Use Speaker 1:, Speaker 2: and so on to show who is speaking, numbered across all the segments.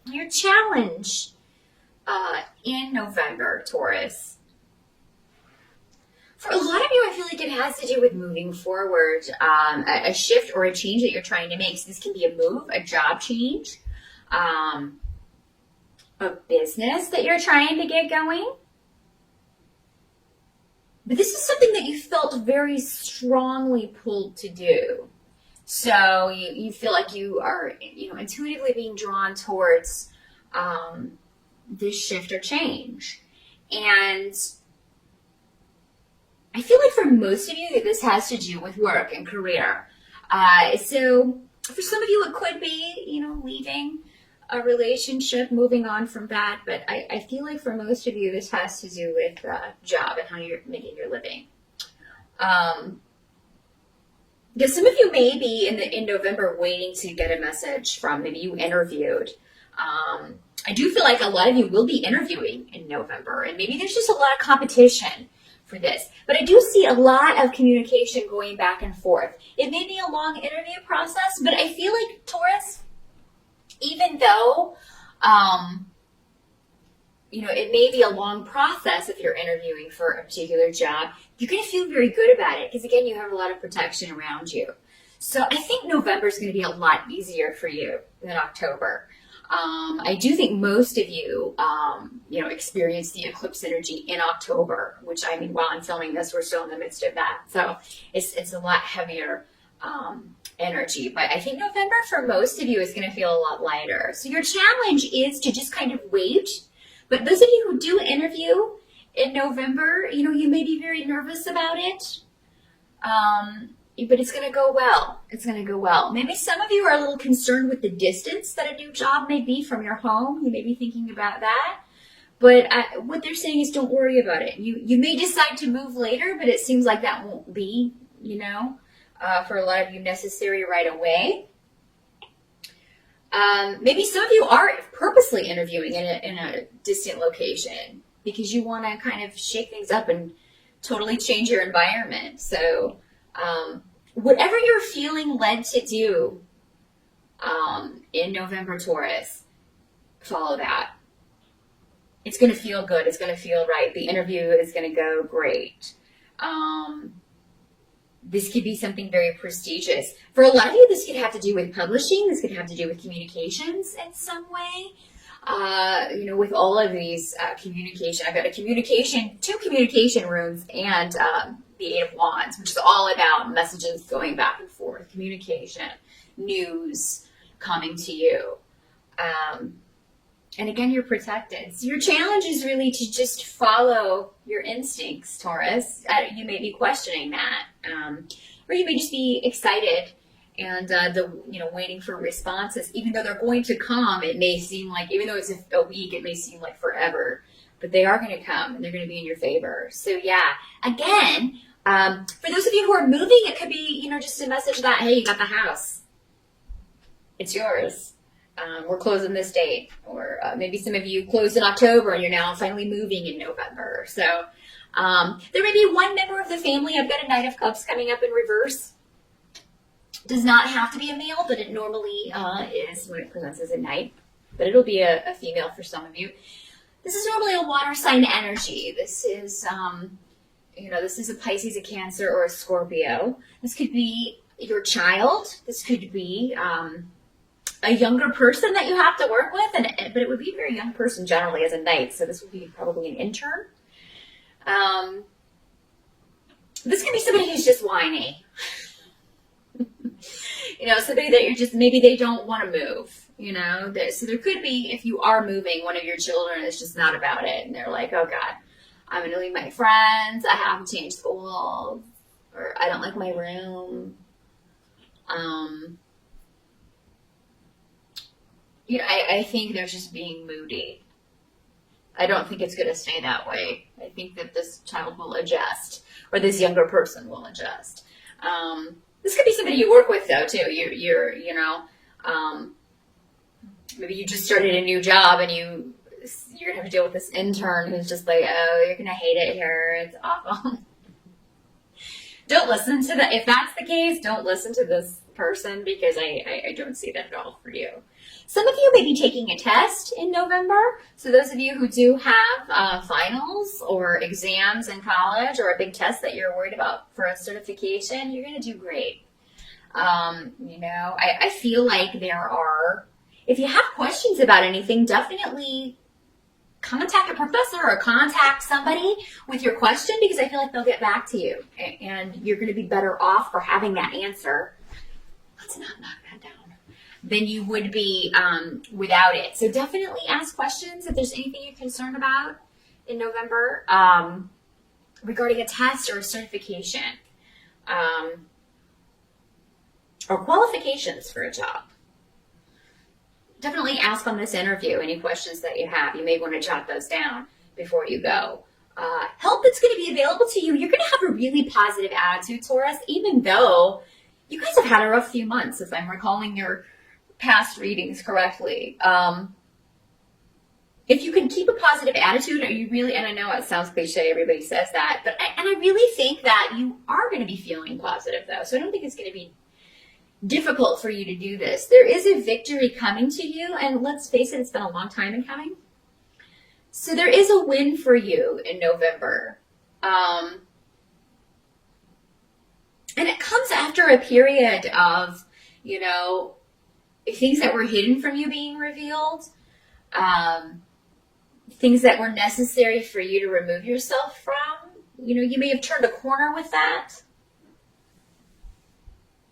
Speaker 1: Your challenge in November, Taurus. For a lot of you, I feel like it has to do with moving forward, a shift or a change that you're trying to make. So this can be a move, a job change, um, a business that you're trying to get going. But this is something that you felt very strongly pulled to do. So you feel like you are, intuitively being drawn towards this shift or change. And I feel like for most of you that this has to do with work and career. So for some of you, it could be, leaving a relationship, moving on from that. But I feel like for most of you, this has to do with job and how you're making your living. Because some of you may be in November waiting to get a message from, maybe you interviewed. I do feel like a lot of you will be interviewing in November, and maybe there's just a lot of competition for this. But I do see a lot of communication going back and forth. It may be a long interview process, but I feel like Taurus, even though, it may be a long process if you're interviewing for a particular job, you're going to feel very good about it because, again, you have a lot of protection around you. So I think November is going to be a lot easier for you than October. I do think most of you, experience the eclipse energy in October, which, while I'm filming this, we're still in the midst of that. So it's a lot heavier energy. But I think November for most of you is going to feel a lot lighter. So your challenge is to just kind of wait. But those of you who do interview in November, you may be very nervous about it. But it's going to go well. It's going to go well. Maybe some of you are a little concerned with the distance that a new job may be from your home. You may be thinking about that. But what they're saying is don't worry about it. You may decide to move later, but it seems like that won't be, for a lot of you necessary right away. Maybe some of you are purposely interviewing in a distant location because you want to kind of shake things up and totally change your environment. So whatever you're feeling led to do in November, Taurus, follow that. It's going to feel good. It's going to feel right. The interview is going to go great. This could be something very prestigious. For a lot of you, this could have to do with publishing. This could have to do with communications in some way. With all of these communication, I've got two communication runes and the Eight of Wands, which is all about messages going back and forth, communication, news coming to you. And again, you're protected. So your challenge is really to just follow your instincts, Taurus. You may be questioning that. Or you may just be excited and waiting for responses. Even though they're going to come, it may seem like, even though it's a week, it may seem like forever. But they are going to come, and they're going to be in your favor. So yeah, again, for those of you who are moving, it could be, just a message that, hey, you got the house. It's yours. We're closing this date. Or maybe some of you closed in October and you're now finally moving in November. So there may be one member of the family. I've got a Knight of Cups coming up in reverse. Does not have to be a male, but it normally is when it presents as a knight. But it'll be a female for some of you. This is normally a water sign energy. This is, this is a Pisces, a Cancer, or a Scorpio. This could be your child. This could be a younger person that you have to work with, but it would be a very young person generally as a knight, so this would be probably an intern. This could be somebody who's just whiny. Somebody that maybe they don't want to move, So there could be, if you are moving, one of your children is just not about it, and they're like, oh God, I'm going to leave my friends, I have to change schools, or I don't like my room. I think they're just being moody. I don't think it's going to stay that way. I think that this child will adjust, or this younger person will adjust. This could be somebody you work with, though, too. Maybe you just started a new job and you're going to have to deal with this intern who's just like, oh, you're going to hate it here. It's awful. Don't listen to that. If that's the case, don't listen to this person because I don't see that at all for you. Some of you may be taking a test in November. So those of you who do have finals or exams in college or a big test that you're worried about for a certification, you're going to do great. I feel like if you have questions about anything, definitely contact a professor or contact somebody with your question, because I feel like they'll get back to you and you're going to be better off for having that answer. Let's not knock that down. Than you would be without it. So definitely ask questions if there's anything you're concerned about in November regarding a test or a certification or qualifications for a job. Definitely ask on this interview any questions that you have. You may want to jot those down before you go. Help that's going to be available to you. You're going to have a really positive attitude, Taurus, even though you guys have had a rough few months, if I'm recalling your past readings correctly. If you can keep a positive attitude, and I know it sounds cliche, everybody says that, but I really think that you are going to be feeling positive though. So I don't think it's going to be difficult for you to do this. There is a victory coming to you, and let's face it, it's been a long time in coming. So there is a win for you in November. And it comes after a period of, things that were hidden from you being revealed, things that were necessary for you to remove yourself from. You may have turned a corner with that.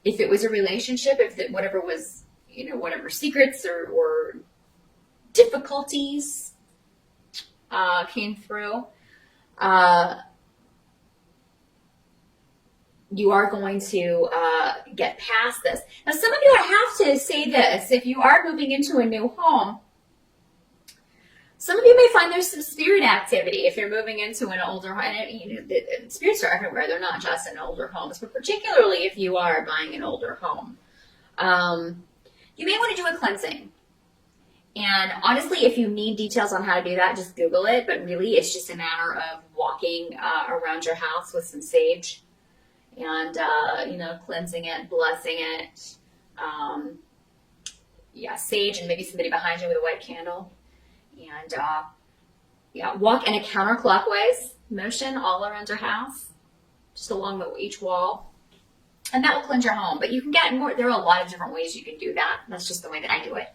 Speaker 1: If it was a relationship, whatever was, whatever secrets or difficulties came through, you are going to get past this. Now, some of you, I have to say this, if you are moving into a new home, some of you may find there's some spirit activity if you're moving into an older home. And spirits are everywhere. They're not just in older homes, but particularly if you are buying an older home. You may want to do a cleansing. And honestly, if you need details on how to do that, just Google it. But really, it's just a matter of walking around your house with some sage and, cleansing it, blessing it. Sage and maybe somebody behind you with a white candle. And, walk in a counterclockwise motion all around your house, just along each wall. And that will cleanse your home. But you can get more, there are a lot of different ways you can do that. That's just the way that I do it.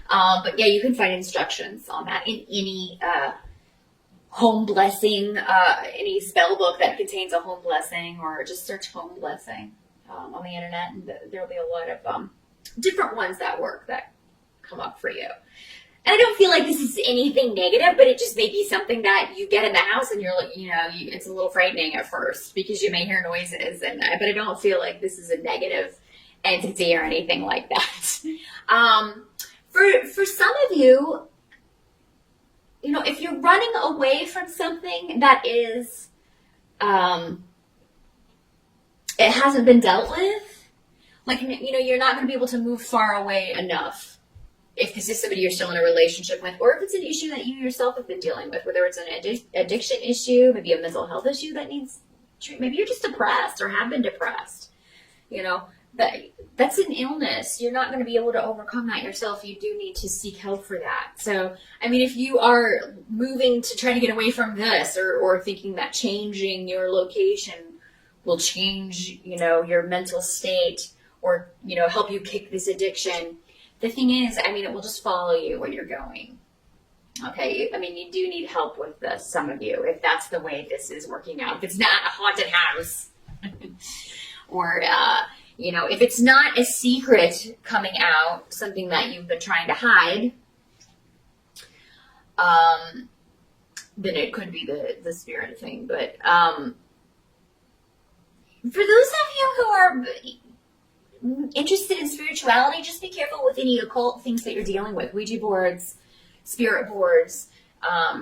Speaker 1: But yeah, you can find instructions on that in any home blessing, any spell book that contains a home blessing, or just search home blessing on the internet, and there'll be a lot of different ones that work that come up for you. And I don't feel like this is anything negative, but it just may be something that you get in the house and you're like, it's a little frightening at first because you may hear noises, but I don't feel like this is a negative entity or anything like that. For some of you, if you're running away from something that is, it hasn't been dealt with, you're not going to be able to move far away enough. If this is somebody you're still in a relationship with, or if it's an issue that you yourself have been dealing with, whether it's an addiction issue, maybe a mental health issue that needs treatment, maybe you're just depressed or have been depressed, that's an illness. You're not going to be able to overcome that yourself. You do need to seek help for that. So, if you are moving to try to get away from this, or thinking that changing your location will change, your mental state, or, help you kick this addiction, the thing is, it will just follow you where you're going. Okay? You do need help with this, some of you, if that's the way this is working out. If it's not a haunted house, or, if it's not a secret coming out, something that you've been trying to hide, then it could be the spirit thing. But for those of you who are interested in spirituality, just be careful with any occult things that you're dealing with. Ouija boards, spirit boards,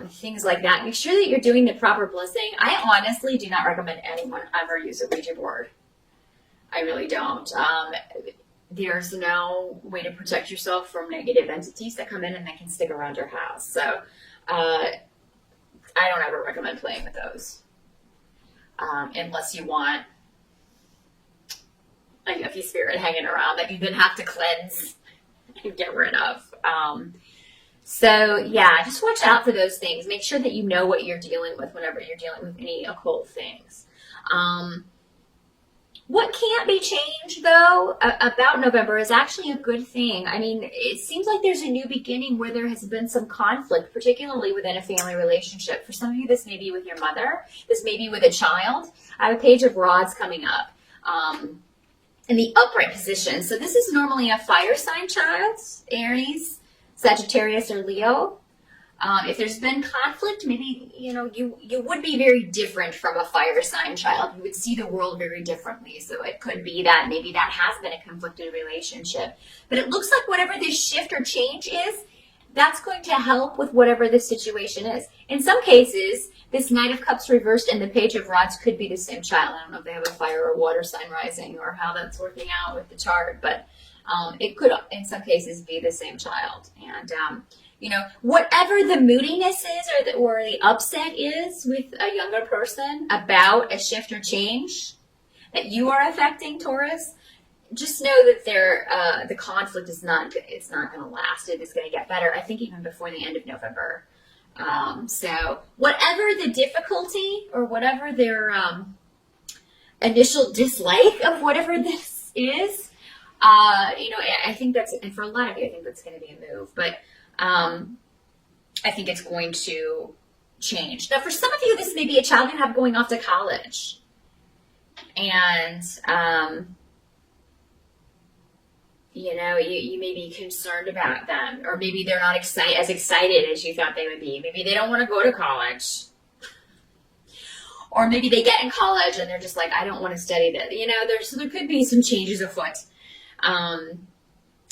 Speaker 1: things like that. Make sure that you're doing the proper blessing. I honestly do not recommend anyone ever use a Ouija board. I really don't. There's no way to protect yourself from negative entities that come in and that can stick around your house. So I don't ever recommend playing with those unless you want a yucky spirit hanging around that you then have to cleanse and get rid of. So yeah, just watch out for those things. Make sure that you know what you're dealing with whenever you're dealing with any occult things. What can't be changed, though, about November is actually a good thing. I mean, it seems like there's a new beginning where there has been some conflict, particularly within a family relationship. For some of you, this may be with your mother. This may be with a child. I have a page of rods coming up in the upright position. So this is normally a fire sign child, Aries, Sagittarius, or Leo. If there's been conflict, maybe, you would be very different from a fire sign child. You would see the world very differently. So it could be that maybe that has been a conflicted relationship. But it looks like whatever this shift or change is, that's going to help with whatever the situation is. In some cases, this Knight of Cups reversed and the Page of Rods could be the same child. I don't know if they have a fire or water sign rising or how that's working out with the chart, but it could, in some cases, be the same child. And whatever the moodiness is or the upset is with a younger person about a shift or change that you are affecting, Taurus, just know that the conflict is not going to last. It is going to get better, I think, even before the end of November. So whatever the difficulty or whatever their initial dislike of whatever this is, I think that's, and for a lot of you, I think that's going to be a move. But I think it's going to change. Now, for some of you, this may be a child you have going off to college. And, you may be concerned about them. Or maybe they're not as excited as you thought they would be. Maybe they don't want to go to college. Or maybe they get in college and they're just like, I don't want to study that. There could be some changes afoot.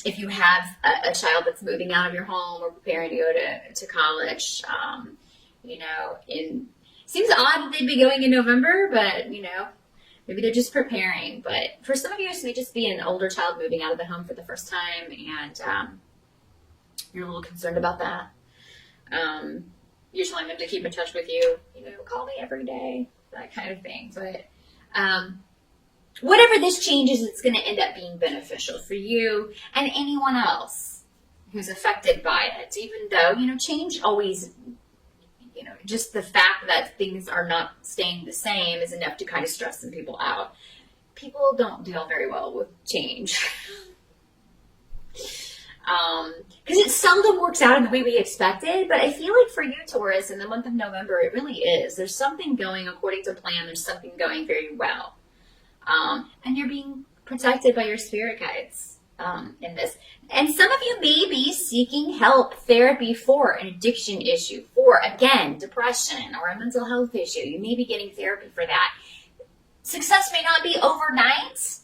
Speaker 1: If you have a child that's moving out of your home or preparing to go to college, it seems odd that they'd be going in November, but, maybe they're just preparing. But for some of you, it may just be an older child moving out of the home for the first time, and you're a little concerned about that. You're telling them to keep in touch with you, call me every day, that kind of thing. But whatever this change is, it's going to end up being beneficial for you and anyone else who's affected by it. Even though, change always, just the fact that things are not staying the same is enough to kind of stress some people out. People don't deal very well with change. Because it seldom works out in the way we expected, but I feel like for you, Taurus, in the month of November, it really is. There's something going according to plan. There's something going very well. And you're being protected by your spirit guides in this. And some of you may be seeking help, therapy for an addiction issue, for, again, depression or a mental health issue. You may be getting therapy for that. Success may not be overnight,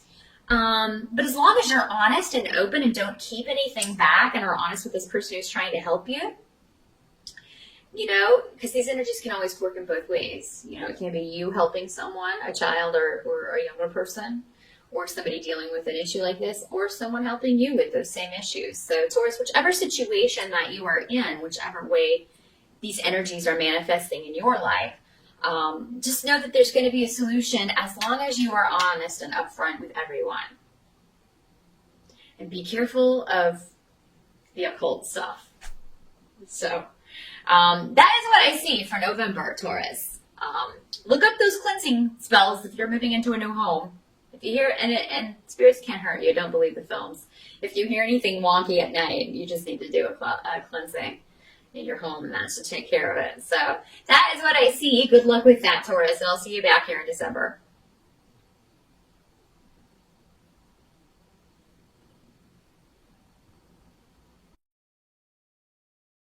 Speaker 1: but as long as you're honest and open and don't keep anything back and are honest with this person who's trying to help you, because these energies can always work in both ways. It can be you helping someone, a child or a younger person, or somebody dealing with an issue like this, or someone helping you with those same issues. So Taurus, whichever situation that you are in, whichever way these energies are manifesting in your life, just know that there's going to be a solution as long as you are honest and upfront with everyone. And be careful of the occult stuff. So that is what I see for November, Taurus. Look up those cleansing spells if you're moving into a new home. If you hear, and spirits can't hurt you, don't believe the films. If you hear anything wonky at night, you just need to do a cleansing in your home, and that's to take care of it. So that is what I see. Good luck with that, Taurus, and I'll see you back here in December.